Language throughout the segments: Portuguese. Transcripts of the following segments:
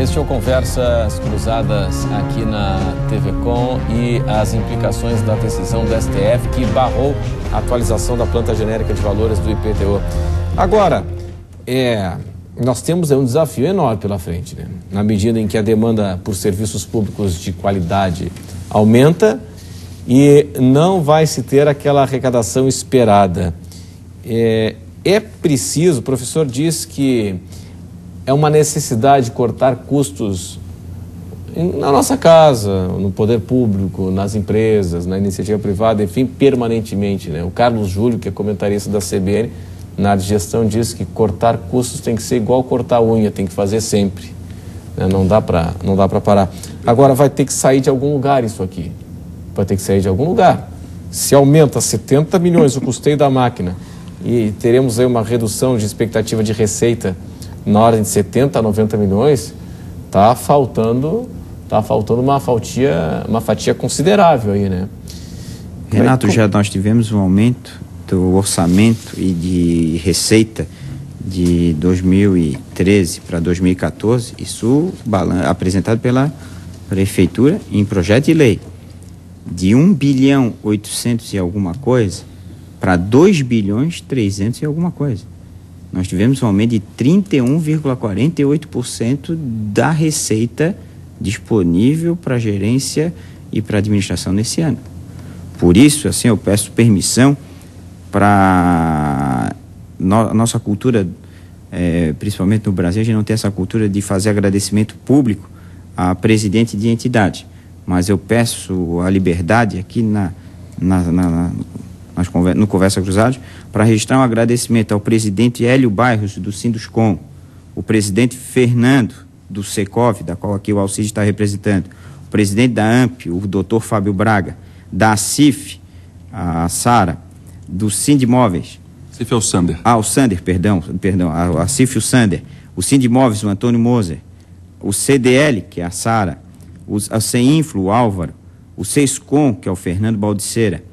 Este é o Conversas Cruzadas aqui na TV Com e as implicações da decisão do STF que barrou a atualização da planta genérica de valores do IPTU. Agora, nós temos um desafio enorme pela frente, né? Na medida em que a demanda por serviços públicos de qualidade aumenta e não vai se ter aquela arrecadação esperada. É preciso, o professor diz que é uma necessidade cortar custos na nossa casa, no poder público, nas empresas, na iniciativa privada, enfim, permanentemente, né? O Carlos Júlio, que é comentarista da CBN, na área de gestão, diz que cortar custos tem que ser igual cortar unha, tem que fazer sempre, né? Não dá para parar. Agora vai ter que sair de algum lugar isso aqui. Vai ter que sair de algum lugar. Se aumenta 70 milhões o custeio da máquina e teremos aí uma redução de expectativa de receita na ordem de 70 a 90 milhões, está faltando uma fatia considerável aí, né? Renato, já nós tivemos um aumento do orçamento e de receita de 2013 para 2014, isso apresentado pela Prefeitura em projeto de lei, de 1 bilhão 800 e alguma coisa para 2 bilhões 300 e alguma coisa. Nós tivemos um aumento de 31,48% da receita disponível para gerência e para administração nesse ano. Por isso, assim, eu peço permissão para nossa cultura, principalmente no Brasil, a gente não tem essa cultura de fazer agradecimento público a presidente de entidade. Mas eu peço a liberdade aqui no Conversa Cruzados para registrar um agradecimento ao presidente Hélio Bairros, do Sinduscom, o presidente Fernando, do Secov, da qual aqui o Alcide está representando, o presidente da AMP, o doutor Fábio Braga, da ACIF, a Sara, do Sindimóveis. ACIF é o Sander. O Sander, perdão, a ACIF e o Sander, o Sindimóveis, o Antônio Moser, o CDL, que é a Sara, a CEINFLO, o Álvaro, o CESCOM, que é o Fernando Baldiceira,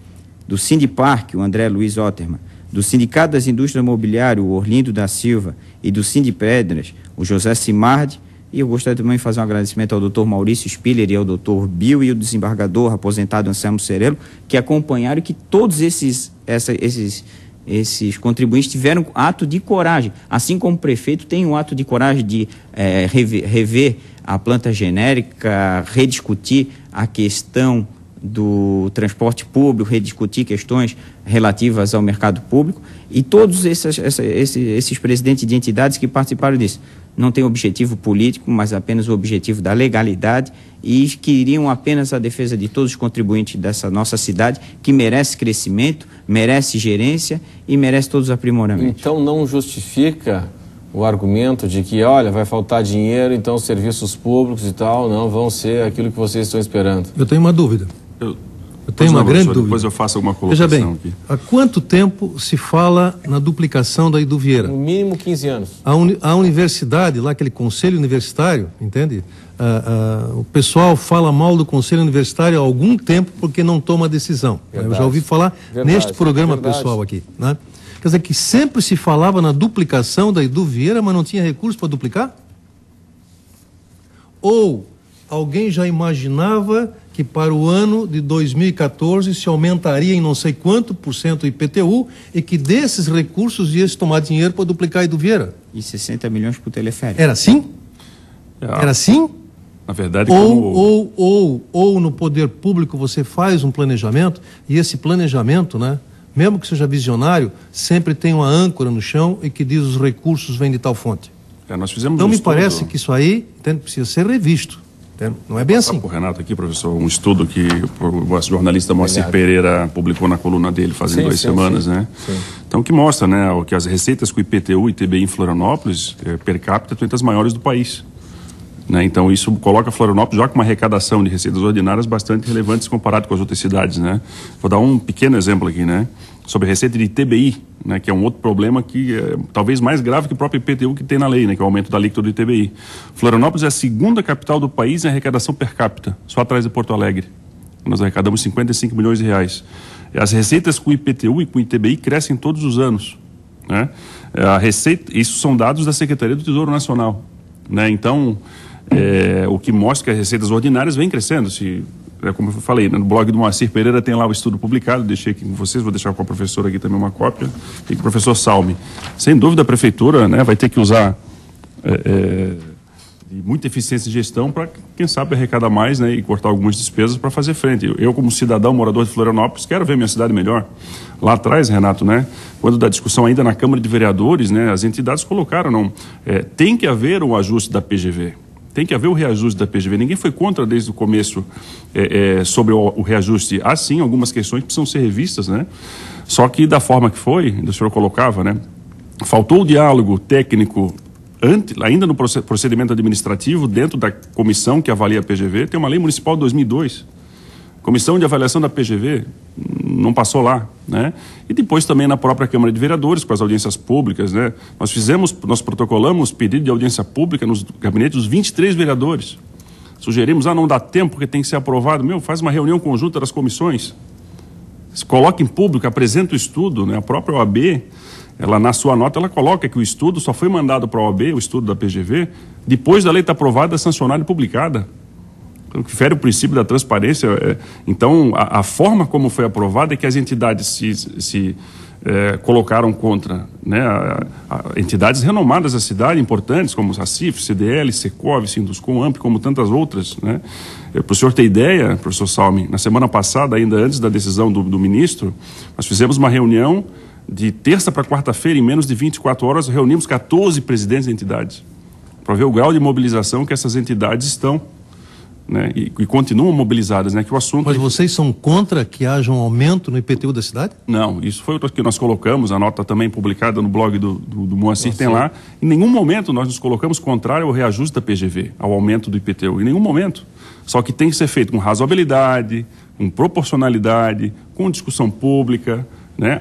do Sindiparque, o André Luiz Otterman, do Sindicato das Indústrias Mobiliárias, o Orlindo da Silva, e do Sindipedras, o José Simardi. E eu gostaria também de fazer um agradecimento ao doutor Maurício Spiller e ao doutor Bill e o desembargador aposentado Anselmo Cerello, que acompanharam, que todos esses contribuintes tiveram ato de coragem, assim como o prefeito tem um ato de coragem de rever a planta genérica, rediscutir a questão do transporte público, rediscutir questões relativas ao mercado público, e todos esses presidentes de entidades que participaram disso não têm objetivo político, mas apenas o objetivo da legalidade, e queriam apenas a defesa de todos os contribuintes dessa nossa cidade, que merece crescimento, merece gerência e merece todos os aprimoramentos. Então não justifica o argumento de que, olha, vai faltar dinheiro, então os serviços públicos e tal não vão ser aquilo que vocês estão esperando. Eu tenho uma dúvida. Eu tenho uma grande dúvida. Depois eu faço alguma colocação. Veja bem, aqui. Há quanto tempo se fala na duplicação da Edu Vieira? No mínimo 15 anos. A universidade, lá aquele conselho universitário, entende? O pessoal fala mal do conselho universitário há algum tempo porque não toma decisão. Verdade. Eu já ouvi falar neste programa pessoal aqui, né? Quer dizer que sempre se falava na duplicação da Edu Vieira, mas não tinha recurso para duplicar? Ou alguém já imaginava que para o ano de 2014 se aumentaria em não sei quanto por cento o IPTU e que desses recursos ia se tomar dinheiro para duplicar a Edu Vieira? E 60 milhões para o teleférico. Era assim? Era assim? Na verdade, ou no poder público você faz um planejamento e esse planejamento, né, mesmo que seja visionário, sempre tem uma âncora no chão e que diz os recursos vêm de tal fonte. Nós fizemos então me parece que isso aí precisa ser revisto. Não é bem assim. O Renato aqui, professor, um estudo que o jornalista Moacir Pereira publicou na coluna dele fazem 2 semanas, né? Sim. Então, que mostra, né, que as receitas com IPTU e ITBI em Florianópolis, per capita, estão entre as maiores do país. Né? Então, isso coloca Florianópolis já com uma arrecadação de receitas ordinárias bastante relevantes comparado com as outras cidades, né? Vou dar um pequeno exemplo aqui, né? Sobre a receita de ITBI, né, que é um outro problema que é talvez mais grave que o próprio IPTU que tem na lei, né, que é o aumento da alíquota do ITBI. Florianópolis é a segunda capital do país em arrecadação per capita, só atrás de Porto Alegre. Nós arrecadamos 55 milhões de reais. As receitas com IPTU e com ITBI crescem todos os anos, né? A receita, isso são dados da Secretaria do Tesouro Nacional, né? Então, o que mostra que as receitas ordinárias vêm crescendo. Como eu falei, no blog do Moacir Pereira tem lá o estudo publicado, deixei aqui com vocês, vou deixar com a professora aqui também uma cópia, e com o professor Salme. Sem dúvida a prefeitura, né, vai ter que usar de muita eficiência de gestão para, quem sabe, arrecadar mais, né, e cortar algumas despesas para fazer frente. Eu, como cidadão, morador de Florianópolis, quero ver minha cidade melhor. Lá atrás, Renato, né, quando da discussão ainda na Câmara de Vereadores, né, as entidades colocaram, tem que haver um ajuste da PGV. Tem que haver o reajuste da PGV. Ninguém foi contra desde o começo sobre o reajuste. Há sim algumas questões que precisam ser revistas, né? Só que da forma que foi, o senhor colocava, né? Faltou o diálogo técnico ainda no procedimento administrativo, dentro da comissão que avalia a PGV. Tem uma lei municipal de 2002. Comissão de avaliação da PGV não passou lá, né? E depois também na própria Câmara de Vereadores, com as audiências públicas, né? Nós protocolamos pedido de audiência pública nos gabinetes dos 23 vereadores. Sugerimos, não dá tempo porque tem que ser aprovado. Faz uma reunião conjunta das comissões. Se coloca em público, apresenta o estudo, né? A própria OAB, ela na sua nota, ela coloca que o estudo só foi mandado para a OAB, o estudo da PGV, depois da lei estar aprovada, sancionada e publicada. Que fere o princípio da transparência. Então, a forma como foi aprovada é que as entidades se colocaram contra, né, entidades renomadas da cidade, importantes, como a CIF, CDL, Secov, Sinduscom, AMP, como tantas outras, né? Para o senhor ter ideia, professor Salme, na semana passada, ainda antes da decisão do ministro, nós fizemos uma reunião de terça para quarta-feira, em menos de 24 horas, reunimos 14 presidentes de entidades, para ver o grau de mobilização que essas entidades estão, né, e continuam mobilizadas, né, que o assunto... Mas vocês são contra que haja um aumento no IPTU da cidade? Não, isso foi o que nós colocamos, a nota também publicada no blog do Moacir tem lá. Em nenhum momento nós nos colocamos contrário ao reajuste da PGV, ao aumento do IPTU, em nenhum momento. Só que tem que ser feito com razoabilidade, com proporcionalidade, com discussão pública, né?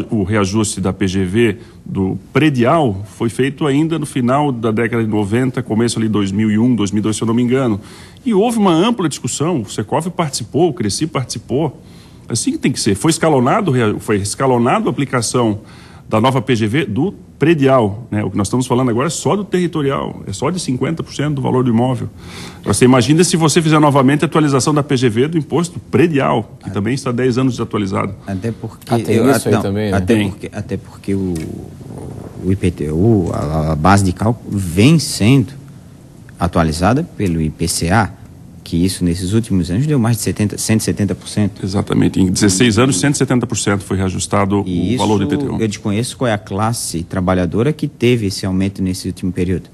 O reajuste da PGV do predial foi feito ainda no final da década de 90, começo ali de 2001, 2002, se eu não me engano. E houve uma ampla discussão, o Secov participou, o Cresci participou. Assim que tem que ser. Foi escalonado a aplicação da nova PGV do predial, né? O que nós estamos falando agora é só do territorial, é só de 50% do valor do imóvel. Você imagina se você fizer novamente a atualização da PGV do imposto predial, que também está há 10 anos desatualizado. Até porque... tem isso aí também, né? Até porque o IPTU, a base de cálculo, vem sendo atualizada pelo IPCA, que isso nesses últimos anos deu mais de 170%. Exatamente, em 16 anos 170% foi reajustado o valor do IPTU. Eu desconheço qual é a classe trabalhadora que teve esse aumento nesse último período.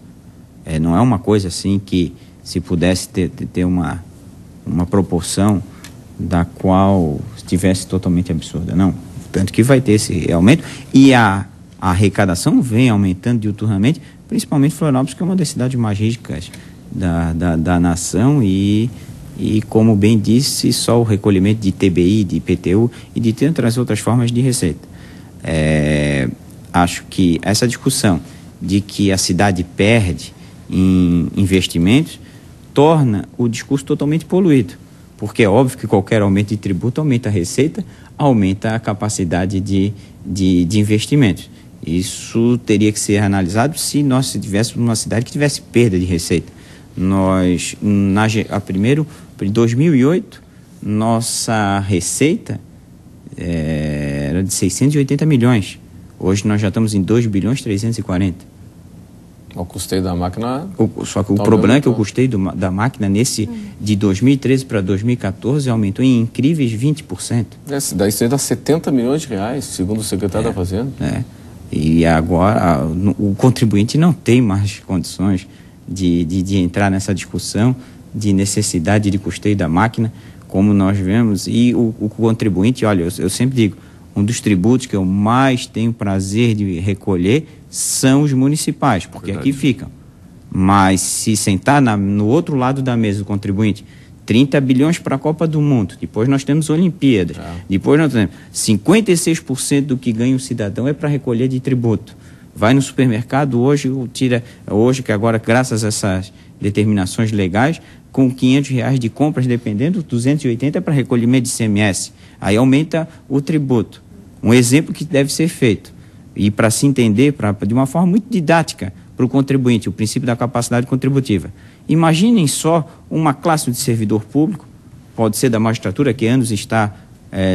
Não é uma coisa assim que se pudesse ter uma proporção da qual estivesse totalmente absurda, não. Tanto que vai ter esse aumento e a arrecadação vem aumentando diuturnamente, principalmente Florianópolis, que é uma das cidades mais ricas da nação e como bem disse, só o recolhimento de TBI, de IPTU e de tantas outras formas de receita. Acho que essa discussão de que a cidade perde em investimentos torna o discurso totalmente poluído, porque é óbvio que qualquer aumento de tributo aumenta a receita, aumenta a capacidade de investimentos. Isso teria que ser analisado se nós estivéssemos numa cidade que tivesse perda de receita. Nós, em 2008, nossa receita era de 680 milhões. Hoje nós já estamos em 2 bilhões 340. O custeio da máquina... Só que o problema é que o custeio da máquina, de 2013 para 2014, aumentou em incríveis 20%. Daí isso dá 70 milhões de reais, segundo o secretário da Fazenda. E agora o contribuinte não tem mais condições de entrar nessa discussão de necessidade de custeio da máquina, como nós vemos, e o contribuinte, olha, eu sempre digo, um dos tributos que eu mais tenho prazer de recolher são os municipais, porque aqui ficam. Mas se sentar no outro lado da mesa do contribuinte, 30 bilhões para a Copa do Mundo, depois nós temos Olimpíadas, depois nós temos 56% do que ganha o cidadão é para recolher de tributo. Vai no supermercado hoje, que agora, graças a essas determinações legais, com R$500 de compras, dependendo, 280 é para recolhimento de ICMS. Aí aumenta o tributo. Um exemplo que deve ser feito. E para se entender, de uma forma muito didática, para o contribuinte, o princípio da capacidade contributiva. Imaginem só uma classe de servidor público, pode ser da magistratura, que anos está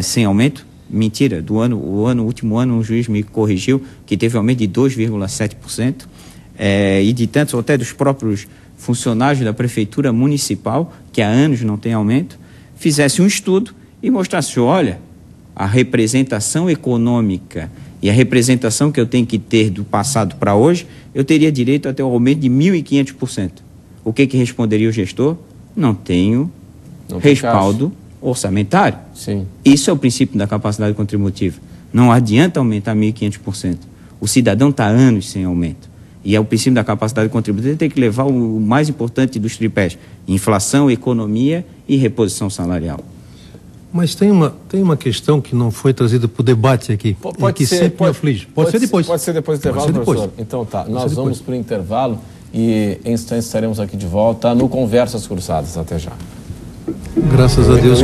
sem aumento. Mentira, o último ano um juiz me corrigiu que teve aumento de 2,7%, e de tantos, até dos próprios funcionários da prefeitura municipal, que há anos não tem aumento, fizesse um estudo e mostrasse, olha, a representação econômica e a representação que eu tenho que ter do passado para hoje, eu teria direito a ter um aumento de 1.500%. O que responderia o gestor? Não tenho respaldo orçamentário. Sim. Isso é o princípio da capacidade contributiva. Não adianta aumentar 1.500%. O cidadão está há anos sem aumento. E é o princípio da capacidade contributiva, tem que levar o mais importante dos tripés: inflação, economia e reposição salarial. Mas tem uma questão que não foi trazida para o debate aqui, que sempre me aflige. Pode ser depois. Pode ser depois do intervalo, professor? Então tá, nós vamos para o intervalo e em instantes estaremos aqui de volta no Conversas Cruzadas. Até já. Graças a Deus.